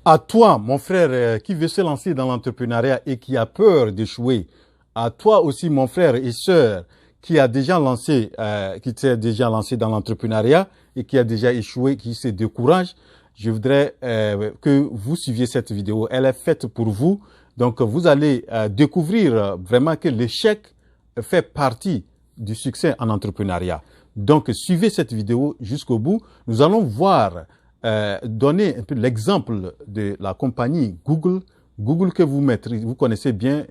À toi, mon frère, qui veut se lancer dans l'entrepreneuriat et qui a peur d'échouer. À toi aussi, mon frère et sœur, qui s'est déjà lancé dans l'entrepreneuriat et qui a déjà échoué, qui se décourage. Je voudrais que vous suiviez cette vidéo. Elle est faite pour vous. Donc, vous allez découvrir vraiment que l'échec fait partie du succès en entrepreneuriat. Donc, suivez cette vidéo jusqu'au bout. Nous allons voir donner un peu l'exemple de la compagnie Google. Google que vous maîtrisez, vous connaissez bien.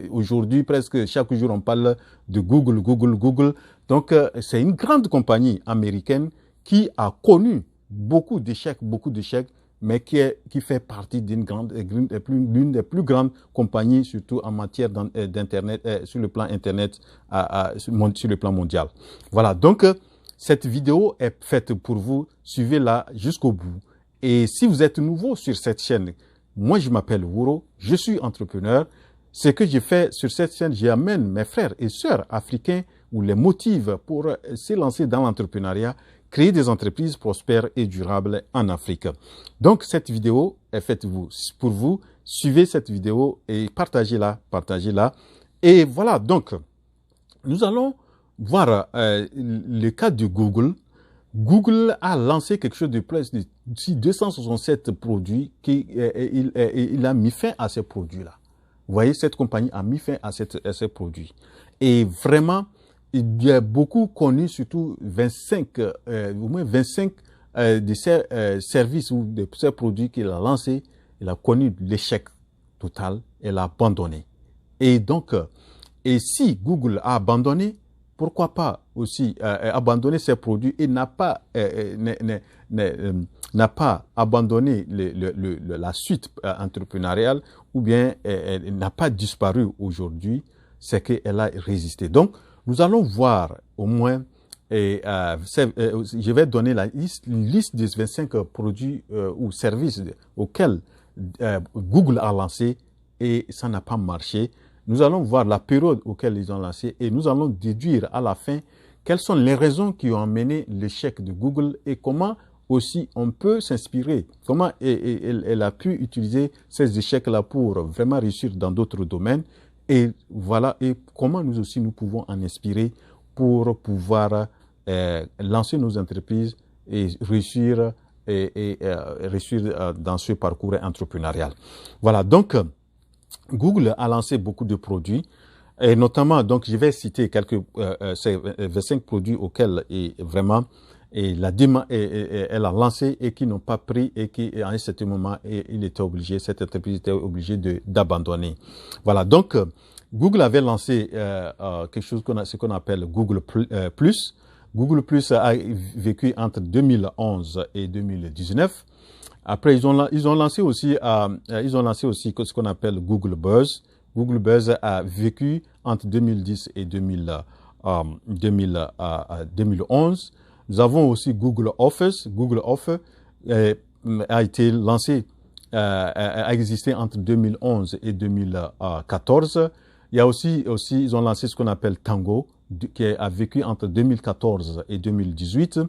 Aujourd'hui, presque chaque jour, on parle de Google. Donc, c'est une grande compagnie américaine qui a connu beaucoup d'échecs, mais qui fait partie l'une des plus grandes compagnies, surtout en matière d'internet, sur le plan internet, sur le plan mondial. Voilà. Donc, cette vidéo est faite pour vous. Suivez-la jusqu'au bout. Et si vous êtes nouveau sur cette chaîne, moi, je m'appelle Wuro, je suis entrepreneur. Ce que je fais sur cette chaîne, j'amène mes frères et sœurs africains ou les motive pour se lancer dans l'entrepreneuriat, créer des entreprises prospères et durables en Afrique. Donc, cette vidéo est faite pour vous. Suivez cette vidéo et partagez-la. Et voilà, donc, nous allons voir le cas de Google. Google a lancé quelque chose de plus de 267 produits il a mis fin à ces produits-là. Vous voyez, cette compagnie a mis fin à ces produits. Et vraiment, il y a beaucoup connu, surtout au moins 25 de ces services ou de ces produits qu'il a lancés. Il a connu l'échec total et l'a abandonné. Et donc, et si Google a abandonné, pourquoi pas aussi abandonner ses produits et n'a pas abandonné la suite entrepreneuriale ou bien n'a pas disparu aujourd'hui, c'est qu'elle a résisté. Donc, nous allons voir au moins, je vais donner une liste des 25 produits ou services auxquels Google a lancé et ça n'a pas marché. Nous allons voir la période auquel ils ont lancé et nous allons déduire à la fin quelles sont les raisons qui ont amené l'échec de Google et comment aussi on peut s'inspirer, comment elle a pu utiliser ces échecs-là pour vraiment réussir dans d'autres domaines et voilà, et comment nous aussi nous pouvons en inspirer pour pouvoir lancer nos entreprises et réussir dans ce parcours entrepreneurial. Voilà, donc Google a lancé beaucoup de produits et notamment, donc je vais citer ces 25 produits auxquels elle a lancé et qui n'ont pas pris et qui à un certain moment cette entreprise était obligée d'abandonner. Voilà, donc Google avait lancé quelque chose ce qu'on appelle Google Plus. Google Plus a vécu entre 2011 et 2019. Après, ils ont lancé aussi ce qu'on appelle Google Buzz. Google Buzz a vécu entre 2010 et 2011. Nous avons aussi Google Office. Google Office a été lancé, a existé entre 2011 et 2014. Il y a aussi, ils ont lancé ce qu'on appelle Tango, qui a vécu entre 2014 et 2018.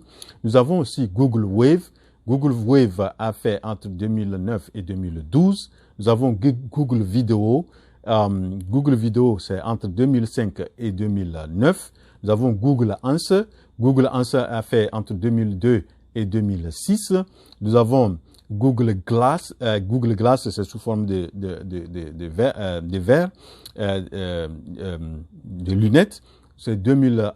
Nous avons aussi Google Wave. Google Wave a fait entre 2009 et 2012. Nous avons Google Video. Google Video, c'est entre 2005 et 2009. Nous avons Google Answer. Google Answer a fait entre 2002 et 2006. Nous avons Google Glass. Google Glass, c'est sous forme de verre, de lunettes. C'est 2012,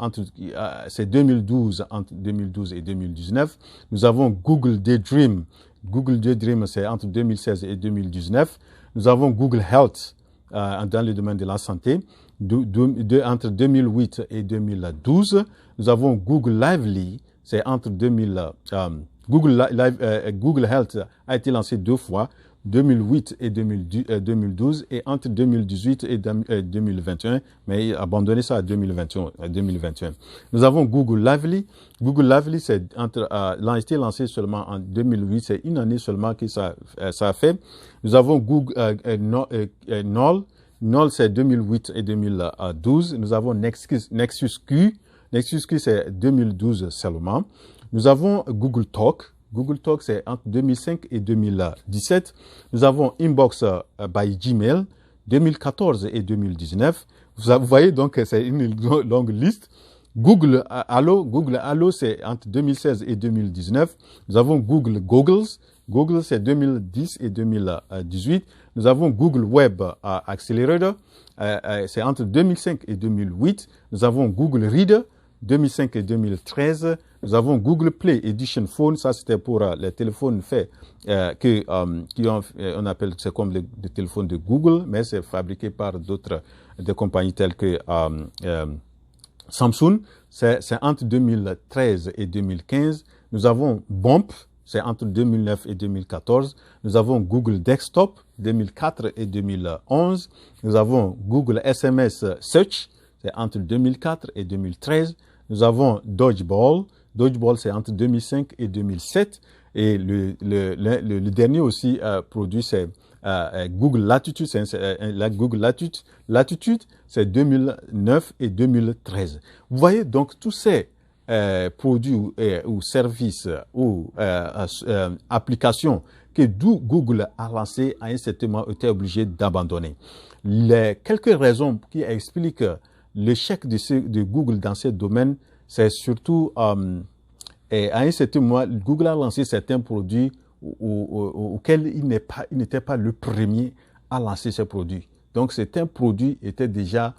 entre 2012 et 2019. Nous avons Google Daydream. Google Daydream, c'est entre 2016 et 2019. Nous avons Google Health dans le domaine de la santé, entre 2008 et 2012. Nous avons Google Lively, c'est entre Google Health a été lancé 2 fois, 2008 et 2012 et entre 2018 et 2021, mais a abandonné ça à 2021. Nous avons Google Lively. Google Lively, c'est a été lancé seulement en 2008, c'est une année seulement que ça a fait. Nous avons Google Knoll. Knoll, c'est 2008 et 2012. Nous avons Nexus Q. Nexus Q, c'est 2012 seulement. Nous avons Google Talk. Google Talk, c'est entre 2005 et 2017. Nous avons Inbox by Gmail, 2014 et 2019. Vous voyez donc, c'est une longue liste. Google Allo, c'est entre 2016 et 2019. Nous avons Googles. Google, c'est 2010 et 2018. Nous avons Google Web Accelerator, c'est entre 2005 et 2008. Nous avons Google Reader, 2005 et 2013. Nous avons Google Play Edition Phone, ça c'était pour les téléphones faits on appelle, c'est comme les téléphones de Google, mais c'est fabriqué par des compagnies telles que Samsung. C'est entre 2013 et 2015. Nous avons Bump, c'est entre 2009 et 2014. Nous avons Google Desktop, 2004 et 2011. Nous avons Google SMS Search, c'est entre 2004 et 2013. Nous avons Dodgeball. Dodgeball, c'est entre 2005 et 2007. Et le dernier aussi produit, c'est Google Latitude. Google Latitude, c'est 2009 et 2013. Vous voyez donc tous ces produits ou services ou applications que Google a lancé à un certain moment était obligé d'abandonner. Les quelques raisons qui expliquent l'échec de Google dans ce domaine, c'est surtout à un certain moment, Google a lancé certains produits auxquels il n'était pas le premier à lancer ces produits. Donc certains produits étaient déjà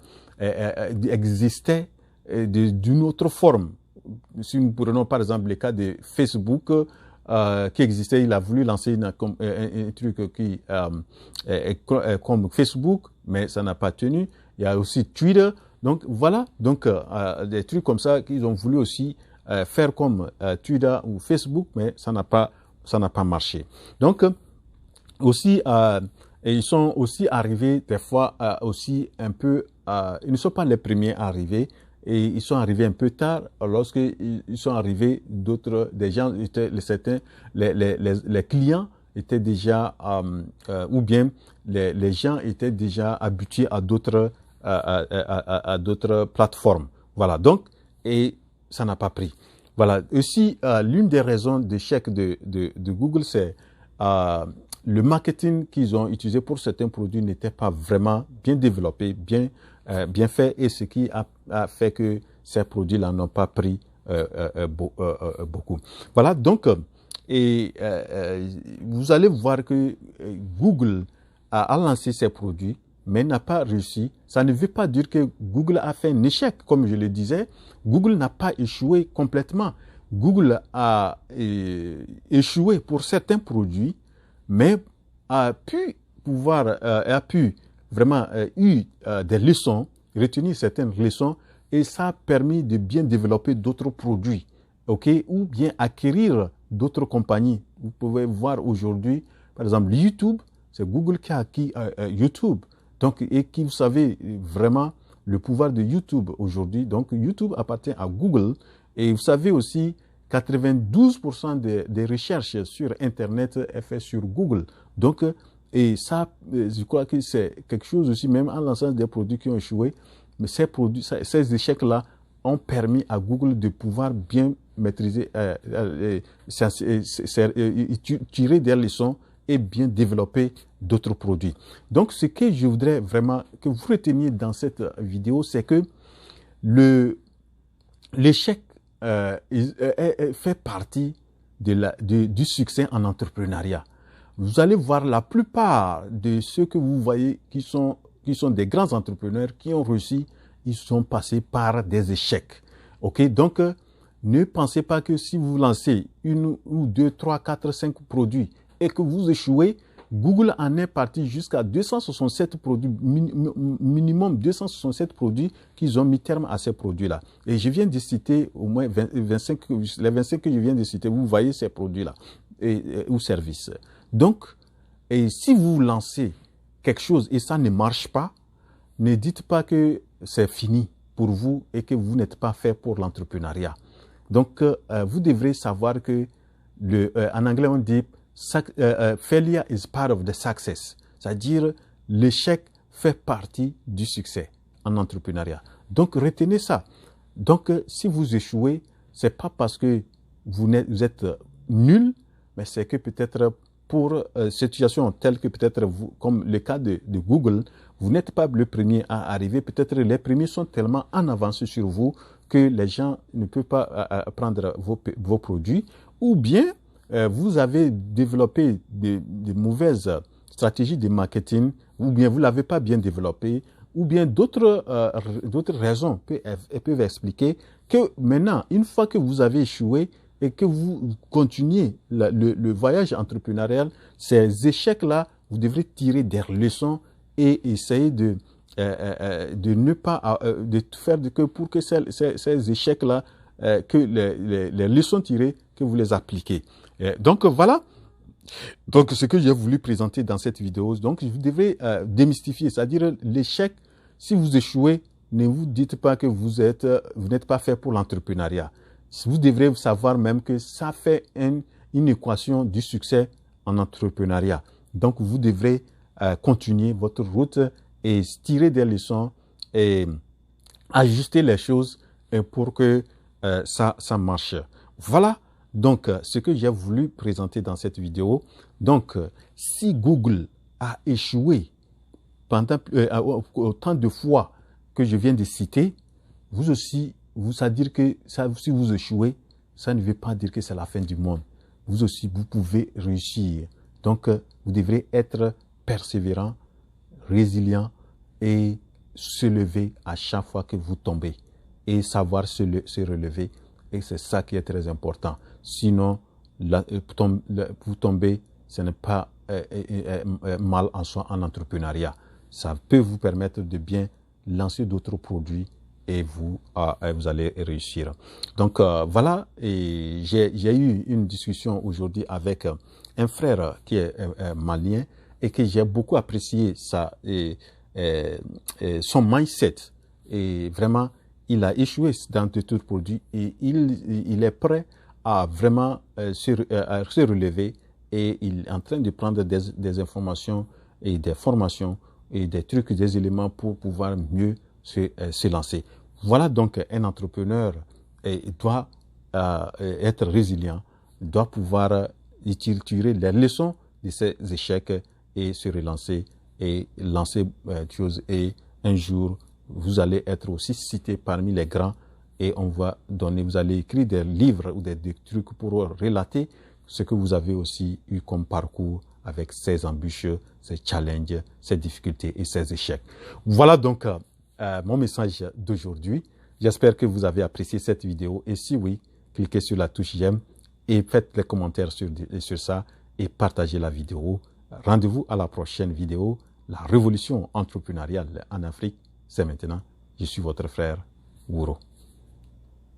existaient d'une autre forme. Si nous prenons par exemple le cas de Facebook qui existait, il a voulu lancer un truc qui comme Facebook, mais ça n'a pas tenu. Il y a aussi Twitter. Donc voilà, donc des trucs comme ça qu'ils ont voulu aussi faire comme Twitter ou Facebook, mais ça n'a pas marché. Donc aussi ils sont aussi arrivés des fois aussi un peu ils ne sont pas les premiers à arriver et ils sont arrivés un peu tard lorsqu'ils sont arrivés des gens certains les clients étaient déjà ou bien les gens étaient déjà habitués à d'autres plateformes. Voilà, donc et ça n'a pas pris. Voilà, aussi l'une des raisons d'échec de Google, c'est le marketing qu'ils ont utilisé pour certains produits n'était pas vraiment bien développé, bien fait, et ce qui a fait que ces produits-là n'ont pas pris beaucoup. Voilà, donc vous allez voir que Google a lancé ces produits, mais n'a pas réussi. Ça ne veut pas dire que Google a fait un échec. Comme je le disais, Google n'a pas échoué complètement. Google a échoué pour certains produits, mais a pu vraiment eu des leçons, retenir certaines leçons, et ça a permis de bien développer d'autres produits, ou bien acquérir d'autres compagnies. Vous pouvez voir aujourd'hui, par exemple, YouTube, c'est Google qui a acquis YouTube. Donc, et qui, vous savez, vraiment le pouvoir de YouTube aujourd'hui. Donc, YouTube appartient à Google. Et vous savez aussi, 92% des recherches sur Internet est fait sur Google. Donc, et ça, je crois que c'est quelque chose aussi, même en lançant des produits qui ont échoué. Mais ces échecs-là ont permis à Google de pouvoir bien maîtriser, tirer des leçons et bien développer d'autres produits. Donc, ce que je voudrais vraiment que vous reteniez dans cette vidéo, c'est que l'échec fait partie du succès en entrepreneuriat. Vous allez voir la plupart de ceux que vous voyez qui sont des grands entrepreneurs qui ont réussi, ils sont passés par des échecs. Donc, ne pensez pas que si vous lancez 1 ou 2, 3, 4, 5 produits et que vous échouez, Google en est parti jusqu'à 267 produits, minimum 267 produits qu'ils ont mis terme à ces produits-là. Et je viens de citer au moins 25 que je viens de citer, vous voyez ces produits-là ou services. Donc, et si vous lancez quelque chose et ça ne marche pas, ne dites pas que c'est fini pour vous et que vous n'êtes pas fait pour l'entrepreneuriat. Donc, vous devrez savoir que en anglais on dit failure is part of the success, c'est-à-dire l'échec fait partie du succès en entrepreneuriat. Donc retenez ça. Donc si vous échouez, c'est pas parce que vous êtes nul, mais c'est que peut-être pour situation telle que peut-être vous, comme le cas de Google, vous n'êtes pas le premier à arriver. Peut-être les premiers sont tellement en avance sur vous que les gens ne peuvent pas prendre vos produits. Ou bien, vous avez développé de mauvaises stratégies de marketing, ou bien vous ne l'avez pas bien développé, ou bien d'autres raisons peuvent expliquer que maintenant, une fois que vous avez échoué, et que vous continuez le voyage entrepreneurial, ces échecs-là, vous devrez tirer des leçons et essayer de ne pas de faire que pour que ces échecs-là, que les leçons tirées, que vous les appliquez. Donc voilà. Donc ce que j'ai voulu présenter dans cette vidéo, donc vous devrez démystifier, c'est-à-dire l'échec. Si vous échouez, ne vous dites pas que vous n'êtes pas fait pour l'entrepreneuriat. Vous devrez savoir même que ça fait une équation du succès en entrepreneuriat. Donc, vous devrez continuer votre route et tirer des leçons et ajuster les choses pour que ça marche. Voilà donc ce que j'ai voulu présenter dans cette vidéo. Donc, si Google a échoué pendant autant de fois que je viens de citer, vous aussi, ça veut dire que si vous échouez, ça ne veut pas dire que c'est la fin du monde. Vous aussi, vous pouvez réussir. Donc, vous devrez être persévérant, résilient et se lever à chaque fois que vous tombez et savoir se relever. Et c'est ça qui est très important. Sinon, vous tombez, ce n'est pas mal en soi en entrepreneuriat. Ça peut vous permettre de bien lancer d'autres produits et vous allez réussir. Donc voilà, et j'ai eu une discussion aujourd'hui avec un frère qui est malien et que j'ai beaucoup apprécié son mindset. Et vraiment, il a échoué dans d'autres produits et il est prêt à vraiment se relever et il est en train de prendre des informations et des formations et des trucs, des éléments pour pouvoir mieux se lancer. Voilà donc un entrepreneur doit être résilient, doit pouvoir tirer les leçons de ses échecs et se relancer et lancer des choses. Et un jour, vous allez être aussi cité parmi les grands et vous allez écrire des livres ou des trucs pour relater ce que vous avez aussi eu comme parcours avec ces embûches, ces challenges, ces difficultés et ces échecs. Voilà donc mon message d'aujourd'hui. J'espère que vous avez apprécié cette vidéo et si oui, cliquez sur la touche j'aime et faites les commentaires sur ça et partagez la vidéo. Rendez-vous à la prochaine vidéo. La révolution entrepreneuriale en Afrique, c'est maintenant. Je suis votre frère Wouro.